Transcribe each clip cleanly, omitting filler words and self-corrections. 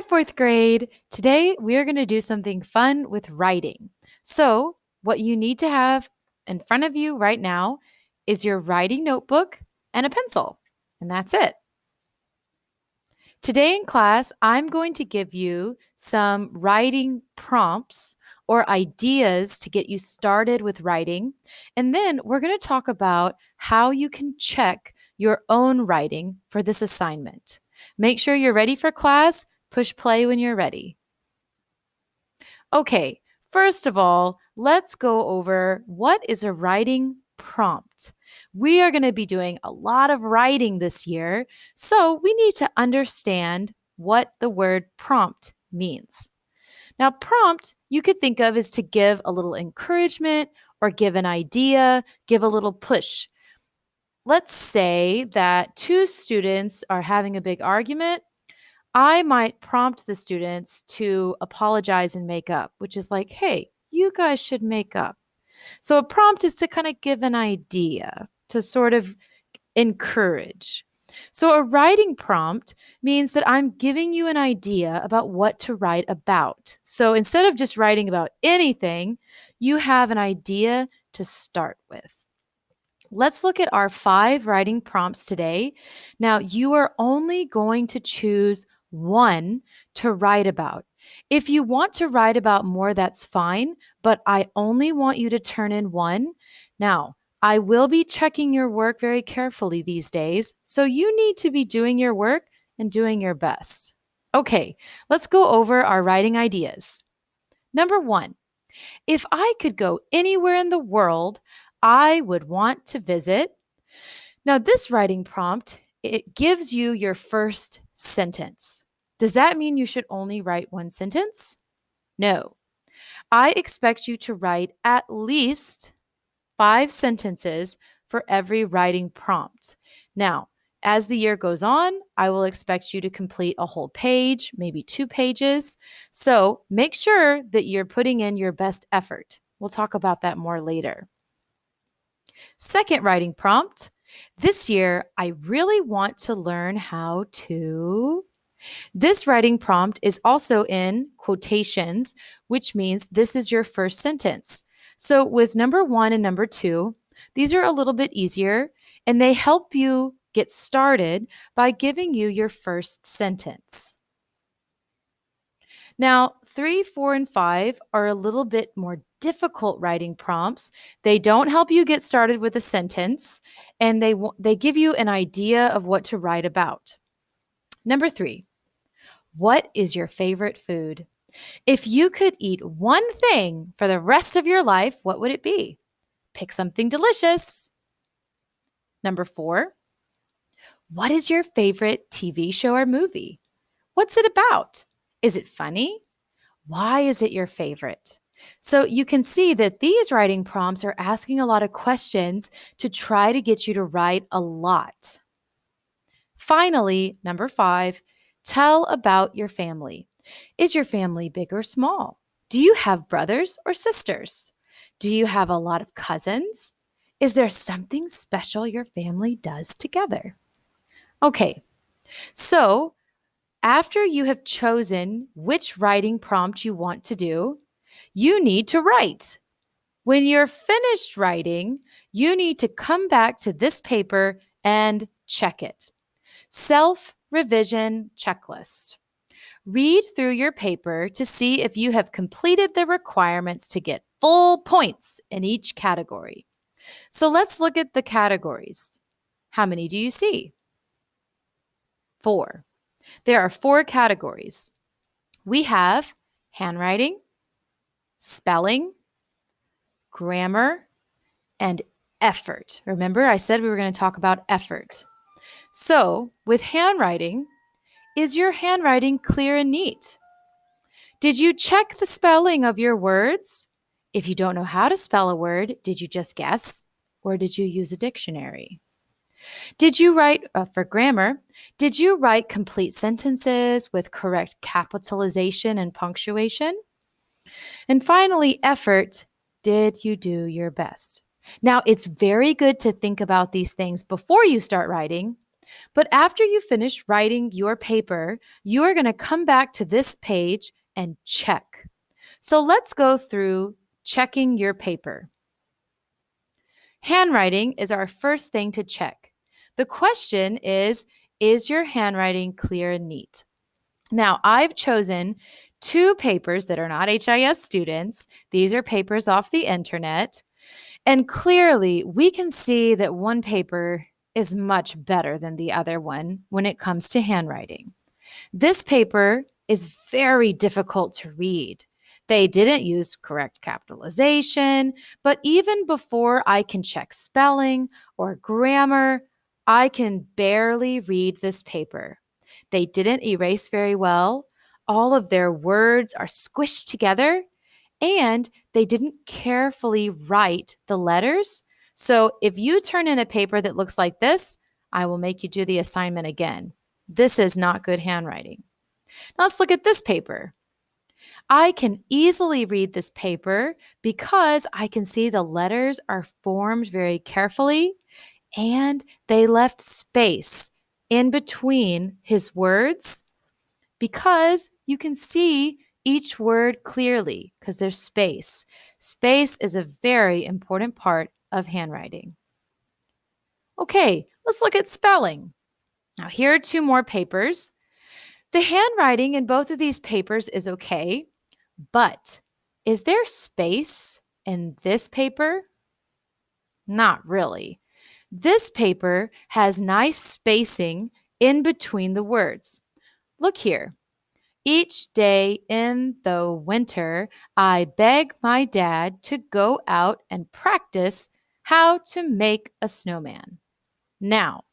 Hi, fourth grade. Today we are going to do something fun with writing. So, what you need to have in front of you right now is your writing notebook and a pencil, and that's it. Today in class, I'm going to give you some writing prompts or ideas to get you started with writing. And then we're going to talk about how you can check your own writing for this assignment. Make sure you're ready for class. Push play when you're ready. Okay, first of all, let's go over what is a writing prompt. We are going to be doing a lot of writing this year, so we need to understand what the word prompt means. Now, prompt you could think of as to give a little encouragement or give an idea, give a little push. Let's say that two students are having a big argument. I might prompt the students to apologize and make up, which is like, hey, you guys should make up. So a prompt is to kind of give an idea, to sort of encourage. So a writing prompt means that I'm giving you an idea about what to write about. So instead of just writing about anything, you have an idea to start with. Let's look at our 5 writing prompts today. Now, you are only going to choose one to write about. If you want to write about more, that's fine, but I only want you to turn in one. Now, I will be checking your work very carefully these days, so you need to be doing your work and doing your best. Okay, let's go over our writing ideas. Number 1, if I could go anywhere in the world, I would want to visit. Now, this writing prompt, it gives you your first sentence. Does that mean you should only write one sentence? No. I expect you to write at least 5 sentences for every writing prompt. Now, as the year goes on, I will expect you to complete a whole page, maybe 2 pages. So make sure that you're putting in your best effort. We'll talk about that more later. Second writing prompt. This year, I really want to learn how to. This writing prompt is also in quotations, which means this is your first sentence. So with number 1 and number 2, these are a little bit easier and they help you get started by giving you your first sentence. Now, 3, 4, and 5 are a little bit more difficult writing prompts. They don't help you get started with a sentence, and they give you an idea of what to write about. Number 3, what is your favorite food? If you could eat one thing for the rest of your life, what would it be? Pick something delicious. Number 4, what is your favorite TV show or movie? What's it about? Is it funny? Why is it your favorite? So you can see that these writing prompts are asking a lot of questions to try to get you to write a lot. Finally, number 5, tell about your family. Is your family big or small? Do you have brothers or sisters? Do you have a lot of cousins? Is there something special your family does together? Okay, so after you have chosen which writing prompt you want to do, you need to write. When you're finished writing, you need to come back to this paper and check it. Self-revision checklist. Read through your paper to see if you have completed the requirements to get full points in each category. So let's look at the categories. How many do you see? 4. There are 4 categories. We have handwriting, spelling, grammar, and effort. Remember, I said we were going to talk about effort. So, with handwriting, is your handwriting clear and neat? Did you check the spelling of your words? If you don't know how to spell a word, did you just guess? Or did you use a dictionary? Did you write, for grammar, did you write complete sentences with correct capitalization and punctuation? And finally, effort, did you do your best? Now, it's very good to think about these things before you start writing, But after you finish writing your paper, you are going to come back to this page and check. So let's go through checking your paper. Handwriting is our first thing to check. The question is your handwriting clear and neat? Now, I've chosen two papers that are not HIS students. These are papers off the internet. And clearly, we can see that one paper is much better than the other one when it comes to handwriting. This paper is very difficult to read. They didn't use correct capitalization, but even before I can check spelling or grammar, I can barely read this paper. They didn't erase very well. All of their words are squished together, and they didn't carefully write the letters. So if you turn in a paper that looks like this, I will make you do the assignment again. This is not good handwriting. Now let's look at this paper. I can easily read this paper because I can see the letters are formed very carefully and they left space in between his words because you can see each word clearly because there's space. Space is a very important part of handwriting. Okay, let's look at spelling. Now, here are two more papers. The handwriting in both of these papers is okay, but is there space in this paper? Not really. This paper has nice spacing in between the words. Look here. Each day in the winter, I beg my dad to go out and practice how to make a snowman. Now,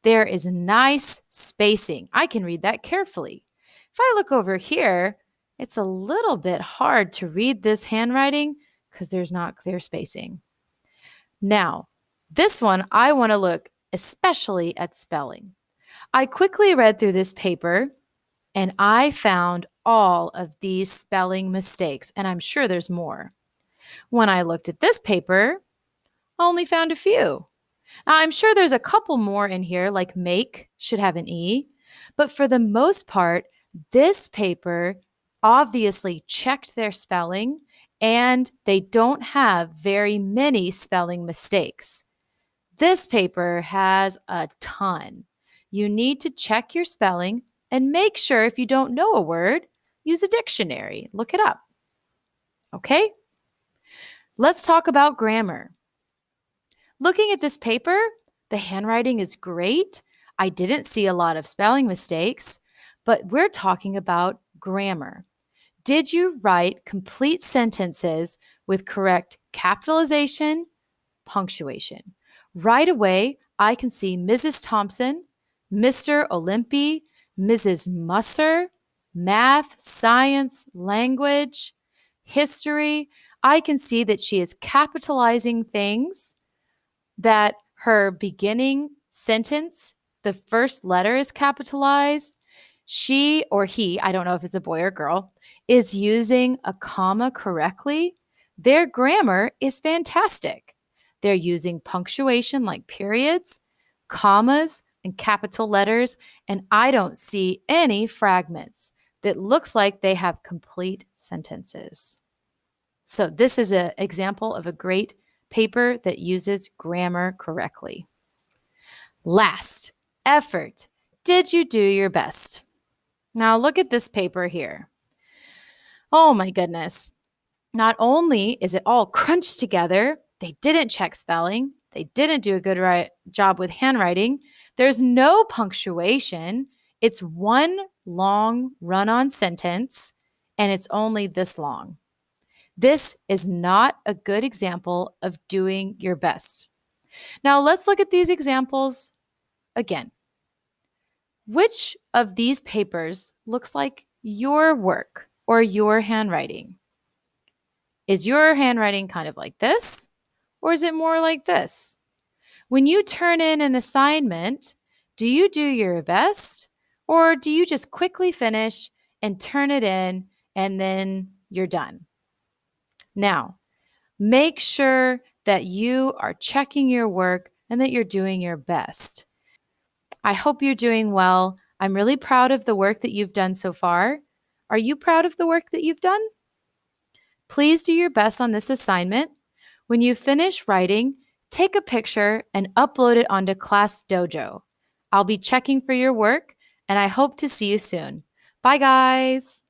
there is nice spacing. I can read that carefully. If I look over here, it's a little bit hard to read this handwriting because there's not clear spacing. Now, this one, I want to look especially at spelling. I quickly read through this paper and I found all of these spelling mistakes, and I'm sure there's more. When I looked at this paper, I only found a few. Now, I'm sure there's a couple more in here, like make should have an E, but for the most part, this paper obviously checked their spelling and they don't have very many spelling mistakes. This paper has a ton. You need to check your spelling and make sure if you don't know a word, use a dictionary. Look it up. Okay? Let's talk about grammar. Looking at this paper, the handwriting is great. I didn't see a lot of spelling mistakes, but we're talking about grammar. Did you write complete sentences with correct capitalization, punctuation? Right away, I can see Mrs. Thompson, Mr. Olympi, Mrs. Musser, math, science, language, history. I can see that she is capitalizing things, that her beginning sentence, the first letter is capitalized. She or he, I don't know if it's a boy or girl, is using a comma correctly. Their grammar is fantastic. They're using punctuation like periods, commas, and capital letters, and I don't see any fragments. That looks like they have complete sentences. So this is an example of a great paper that uses grammar correctly. Last, effort. Did you do your best? Now look at this paper here. Oh my goodness. Not only is it all crunched together, they didn't check spelling, they didn't do a good job with handwriting, there's no punctuation, it's one long run-on sentence, and it's only this long. This is not a good example of doing your best. Now let's look at these examples again. Which of these papers looks like your work or your handwriting? Is your handwriting kind of like this, or is it more like this? When you turn in an assignment, do you do your best, or do you just quickly finish and turn it in and then you're done? Now, make sure that you are checking your work and that you're doing your best. I hope you're doing well. I'm really proud of the work that you've done so far. Are you proud of the work that you've done? Please do your best on this assignment. When you finish writing, take a picture and upload it onto Class Dojo. I'll be checking for your work, and I hope to see you soon. Bye, guys.